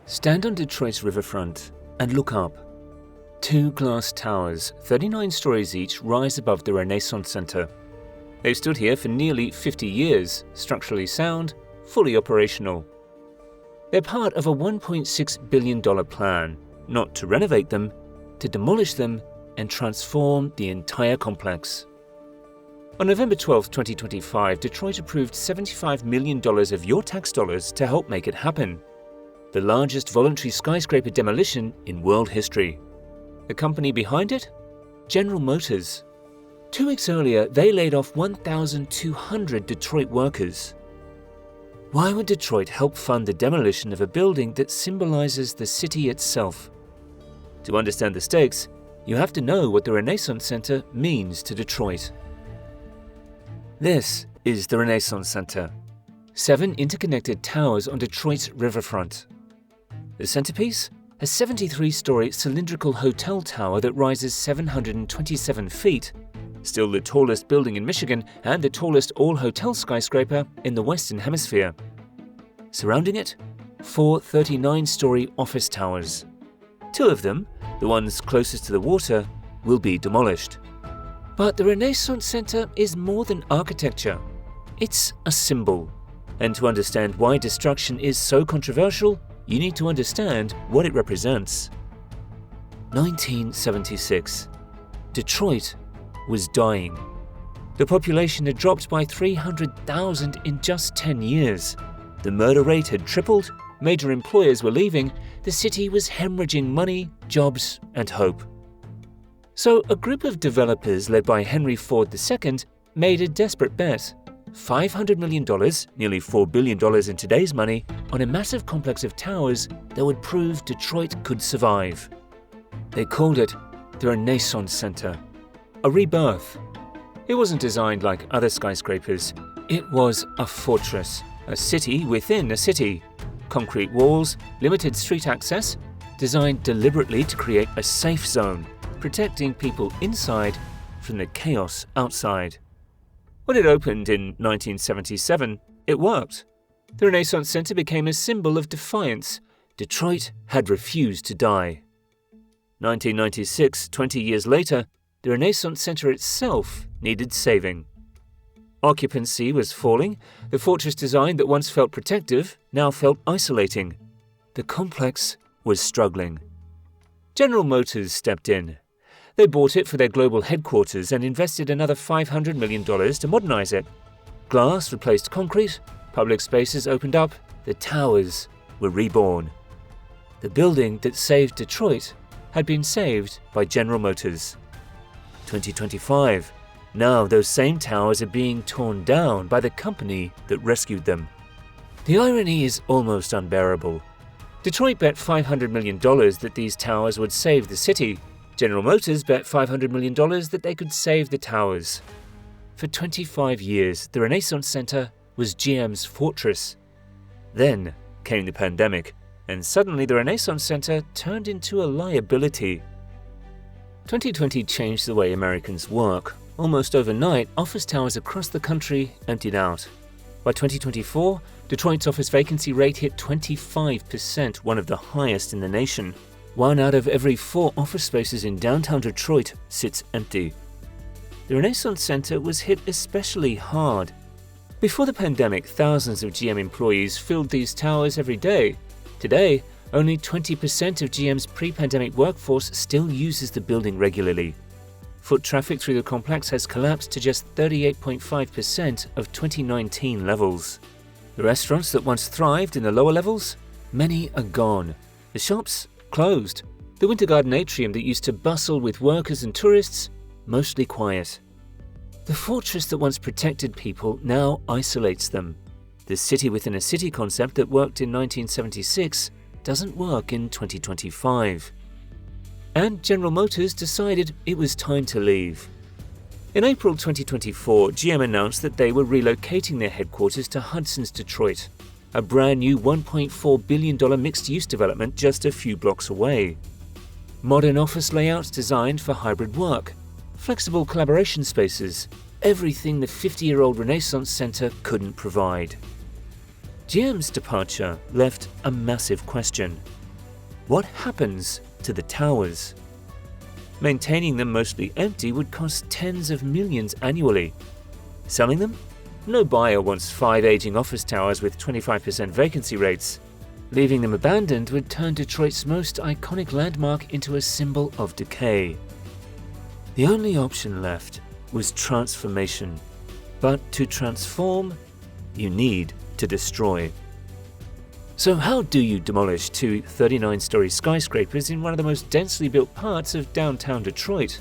Stand on Detroit's riverfront and look up. Two glass towers, 39 stories each, rise above the Renaissance Center. They've stood here for nearly 50 years, structurally sound, fully operational. They're part of a $1.6 billion plan, not to renovate them, to demolish them and transform the entire complex. On November 12, 2025, Detroit approved $75 million of your tax dollars to help make it happen. The largest voluntary skyscraper demolition in world history. The company behind it? General Motors. 2 weeks earlier, they laid off 1,200 Detroit workers. Why would Detroit help fund the demolition of a building that symbolizes the city itself? To understand the stakes, you have to know what the Renaissance Center means to Detroit. This is the Renaissance Center. 7 interconnected towers on Detroit's riverfront. The centerpiece? A 73-story cylindrical hotel tower that rises 727 feet. Still the tallest building in Michigan and the tallest all-hotel skyscraper in the Western Hemisphere. Surrounding it, 4 39-story office towers. 2 of them, the ones closest to the water, will be demolished. But the Renaissance Center is more than architecture. It's a symbol. And to understand why destruction is so controversial, you need to understand what it represents. 1976. Detroit was dying. The population had dropped by 300,000 in just 10 years. The murder rate had tripled, major employers were leaving, the city was hemorrhaging money, jobs, and hope. So a group of developers led by Henry Ford II made a desperate bet. $500 million, nearly $4 billion in today's money, on a massive complex of towers that would prove Detroit could survive. They called it the Renaissance Center, a rebirth. It wasn't designed like other skyscrapers. It was a fortress, a city within a city. Concrete walls, limited street access, designed deliberately to create a safe zone, protecting people inside from the chaos outside. When it opened in 1977, it worked. The Renaissance Center became a symbol of defiance. Detroit had refused to die. 1996, 20 years later, the Renaissance Center itself needed saving. Occupancy was falling. The fortress design that once felt protective now felt isolating. The complex was struggling. General Motors stepped in. They bought it for their global headquarters and invested another $500 million to modernize it. Glass replaced concrete, public spaces opened up, the towers were reborn. The building that saved Detroit had been saved by General Motors. 2025. Now those same towers are being torn down by the company that rescued them. The irony is almost unbearable. Detroit bet $500 million that these towers would save the city. General Motors bet $500 million that they could save the towers. For 25 years, the Renaissance Center was GM's fortress. Then came the pandemic, and suddenly the Renaissance Center turned into a liability. 2020 changed the way Americans work. Almost overnight, office towers across the country emptied out. By 2024, Detroit's office vacancy rate hit 25%, one of the highest in the nation. 1 out of every 4 office spaces in downtown Detroit sits empty. The Renaissance Center was hit especially hard. Before the pandemic, thousands of GM employees filled these towers every day. Today, only 20% of GM's pre-pandemic workforce still uses the building regularly. Foot traffic through the complex has collapsed to just 38.5% of 2019 levels. The restaurants that once thrived in the lower levels, many are gone. The shops closed. The Winter Garden atrium that used to bustle with workers and tourists, mostly quiet. The fortress that once protected people now isolates them. The city within a city concept that worked in 1976 doesn't work in 2025. And General Motors decided it was time to leave. In April 2024, GM announced that they were relocating their headquarters to Hudson's Detroit, a brand new $1.4 billion mixed-use development just a few blocks away. Modern office layouts designed for hybrid work, flexible collaboration spaces, everything the 50-year-old Renaissance Center couldn't provide. GM's departure left a massive question. What happens to the towers? Maintaining them mostly empty would cost tens of millions annually. Selling them? No buyer wants 5 aging office towers with 25% vacancy rates. Leaving them abandoned would turn Detroit's most iconic landmark into a symbol of decay. The only option left was transformation. But to transform, you need to destroy. So how do you demolish 2 39-story skyscrapers in one of the most densely built parts of downtown Detroit?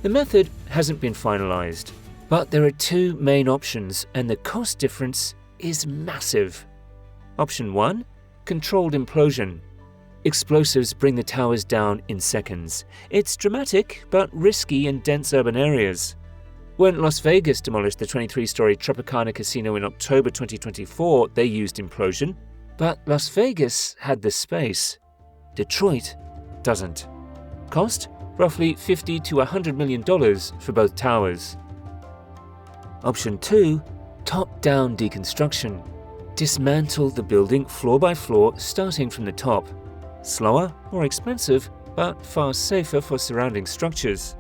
The method hasn't been finalized, but there are 2 main options and the cost difference is massive. Option 1: controlled implosion. Explosives bring the towers down in seconds. It's dramatic, but risky in dense urban areas. When Las Vegas demolished the 23-story Tropicana Casino in October 2024, they used implosion, but Las Vegas had the space. Detroit doesn't. Cost? Roughly $50 to $100 million for both towers. Option 2: top-down deconstruction. Dismantle the building floor by floor, starting from the top. Slower, more expensive, but far safer for surrounding structures.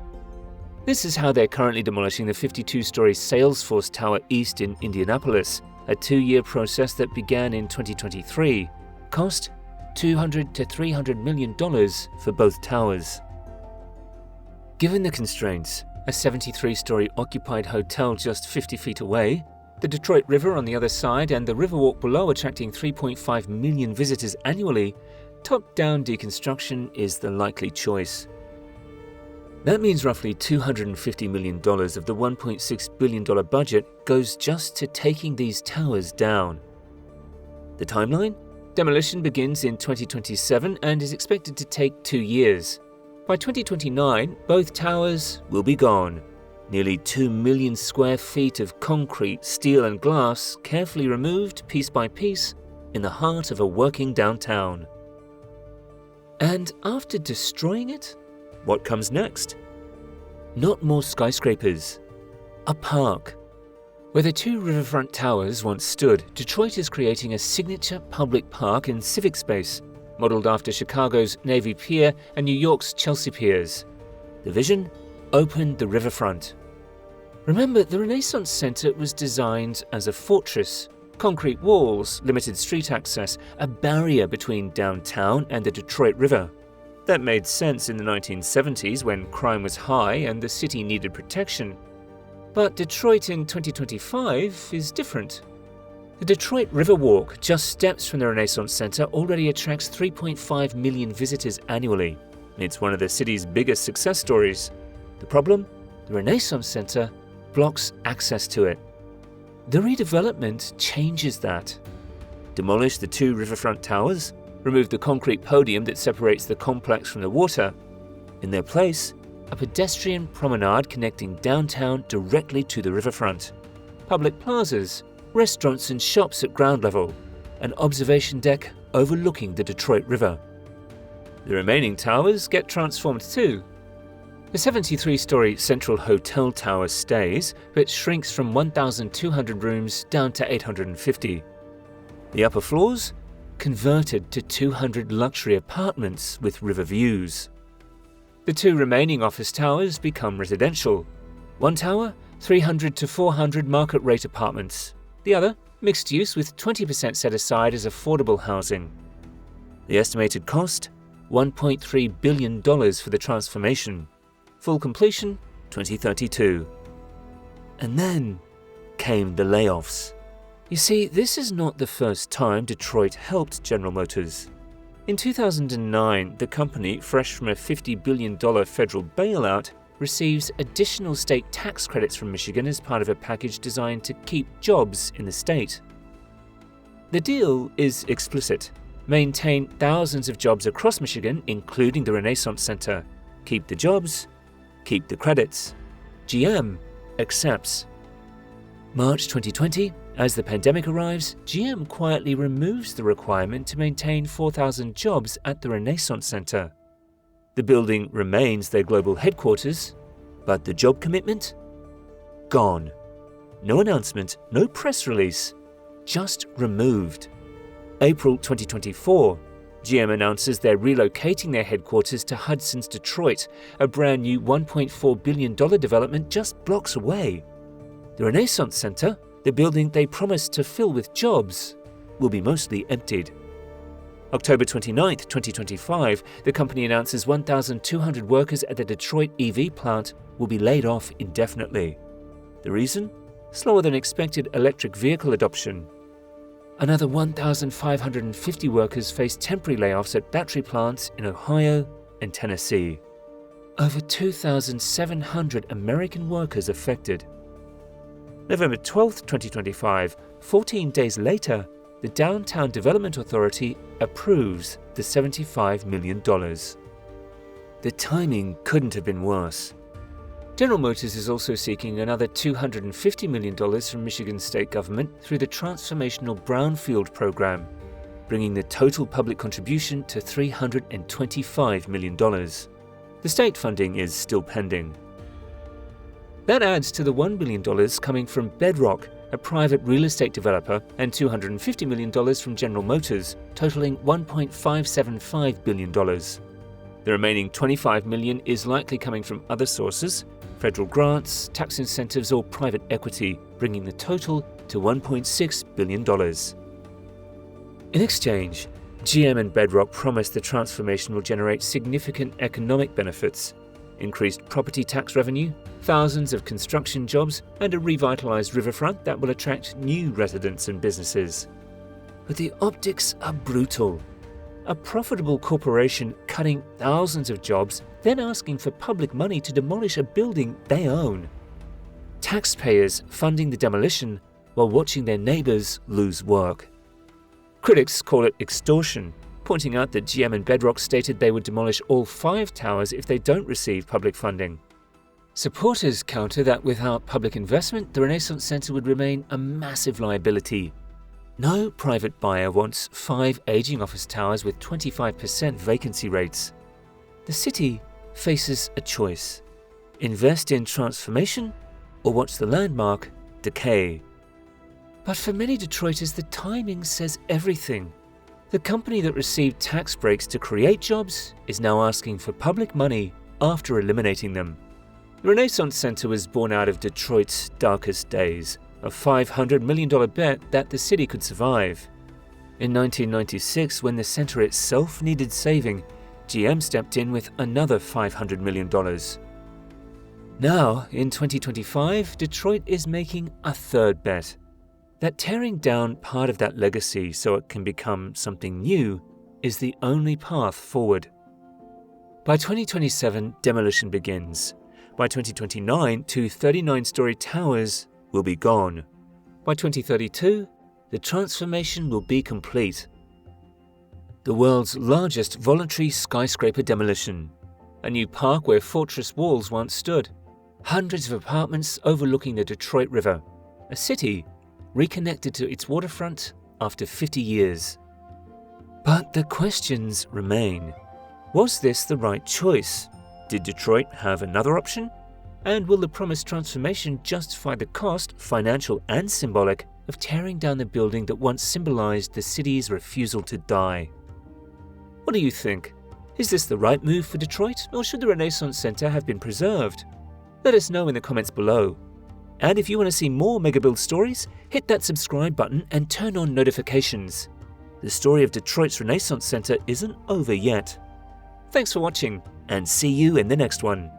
This is how they're currently demolishing the 52-story Salesforce Tower East in Indianapolis, a 2-year process that began in 2023. Cost? $200 to $300 million for both towers. Given the constraints, a 73-story occupied hotel just 50 feet away, the Detroit River on the other side, and the Riverwalk below attracting 3.5 million visitors annually, top-down deconstruction is the likely choice. That means roughly $250 million of the $1.6 billion budget goes just to taking these towers down. The timeline? Demolition begins in 2027 and is expected to take 2 years. By 2029, both towers will be gone. Nearly 2 million square feet of concrete, steel and glass carefully removed piece by piece in the heart of a working downtown. And after destroying it, what comes next? Not more skyscrapers. A park. Where the 2 riverfront towers once stood, Detroit is creating a signature public park and civic space, modeled after Chicago's Navy Pier and New York's Chelsea Piers. The vision? Open the riverfront. Remember, the Renaissance Center was designed as a fortress. Concrete walls, limited street access, a barrier between downtown and the Detroit River. That made sense in the 1970s when crime was high and the city needed protection. But Detroit in 2025 is different. The Detroit Riverwalk, just steps from the Renaissance Center, already attracts 3.5 million visitors annually. It's one of the city's biggest success stories. The problem? The Renaissance Center blocks access to it. The redevelopment changes that. Demolish the 2 riverfront towers, remove the concrete podium that separates the complex from the water. In their place, a pedestrian promenade connecting downtown directly to the riverfront. Public plazas, restaurants and shops at ground level, an observation deck overlooking the Detroit River. The remaining towers get transformed too. The 73-story Central Hotel Tower stays, but shrinks from 1,200 rooms down to 850. The upper floors? Converted to 200 luxury apartments with river views. The 2 remaining office towers become residential. One tower, 300 to 400 market rate apartments. The other, mixed use with 20% set aside as affordable housing. The estimated cost? $1.3 billion for the transformation. Full completion, 2032. And then came the layoffs. You see, this is not the first time Detroit helped General Motors. In 2009, the company, fresh from a $50 billion federal bailout, receives additional state tax credits from Michigan as part of a package designed to keep jobs in the state. The deal is explicit. Maintain thousands of jobs across Michigan, including the Renaissance Center. Keep the jobs, keep the credits. GM accepts. March 2020, as the pandemic arrives, GM quietly removes the requirement to maintain 4,000 jobs at the Renaissance Center. The building remains their global headquarters, but the job commitment? Gone. No announcement, no press release. just removed. April 2024, GM announces they're relocating their headquarters to Hudson's Detroit, a brand new $1.4 billion development just blocks away. The Renaissance Center, the building they promised to fill with jobs, will be mostly emptied. October 29, 2025, the company announces 1,200 workers at the Detroit EV plant will be laid off indefinitely. The reason? Slower than expected electric vehicle adoption. Another 1,550 workers face temporary layoffs at battery plants in Ohio and Tennessee. Over 2,700 American workers affected. November 12, 2025, 14 days later, the Downtown Development Authority approves the $75 million. The timing couldn't have been worse. General Motors is also seeking another $250 million from Michigan state government through the Transformational Brownfield program, bringing the total public contribution to $325 million. The state funding is still pending. That adds to the $1 billion coming from Bedrock, a private real estate developer, and $250 million from General Motors, totaling $1.575 billion. The remaining $25 million is likely coming from other sources, federal grants, tax incentives, or private equity, bringing the total to $1.6 billion. In exchange, GM and Bedrock promise the transformation will generate significant economic benefits, increased property tax revenue, thousands of construction jobs, and a revitalized riverfront that will attract new residents and businesses. But the optics are brutal. A profitable corporation cutting thousands of jobs, then asking for public money to demolish a building they own. Taxpayers funding the demolition while watching their neighbors lose work. Critics call it extortion, pointing out that GM and Bedrock stated they would demolish all 5 towers if they don't receive public funding. Supporters counter that without public investment, the Renaissance Center would remain a massive liability. No private buyer wants 5 aging office towers with 25% vacancy rates. The city faces a choice: invest in transformation or watch the landmark decay. But for many Detroiters, the timing says everything. The company that received tax breaks to create jobs is now asking for public money after eliminating them. The Renaissance Center was born out of Detroit's darkest days, a $500 million bet that the city could survive. In 1996, when the center itself needed saving, GM stepped in with another $500 million. Now, in 2025, Detroit is making a third bet: that tearing down part of that legacy so it can become something new is the only path forward. By 2027, demolition begins. By 2029, 2 39-story towers will be gone. By 2032, the transformation will be complete. The world's largest voluntary skyscraper demolition. A new park where fortress walls once stood. Hundreds of apartments overlooking the Detroit River. A city reconnected to its waterfront after 50 years. But the questions remain. Was this the right choice? Did Detroit have another option? And will the promised transformation justify the cost, financial and symbolic, of tearing down the building that once symbolized the city's refusal to die? What do you think? Is this the right move for Detroit, or should the Renaissance Center have been preserved? Let us know in the comments below. And if you want to see more Megabuild stories, hit that subscribe button and turn on notifications. The story of Detroit's Renaissance Center isn't over yet. Thanks for watching, and see you in the next one.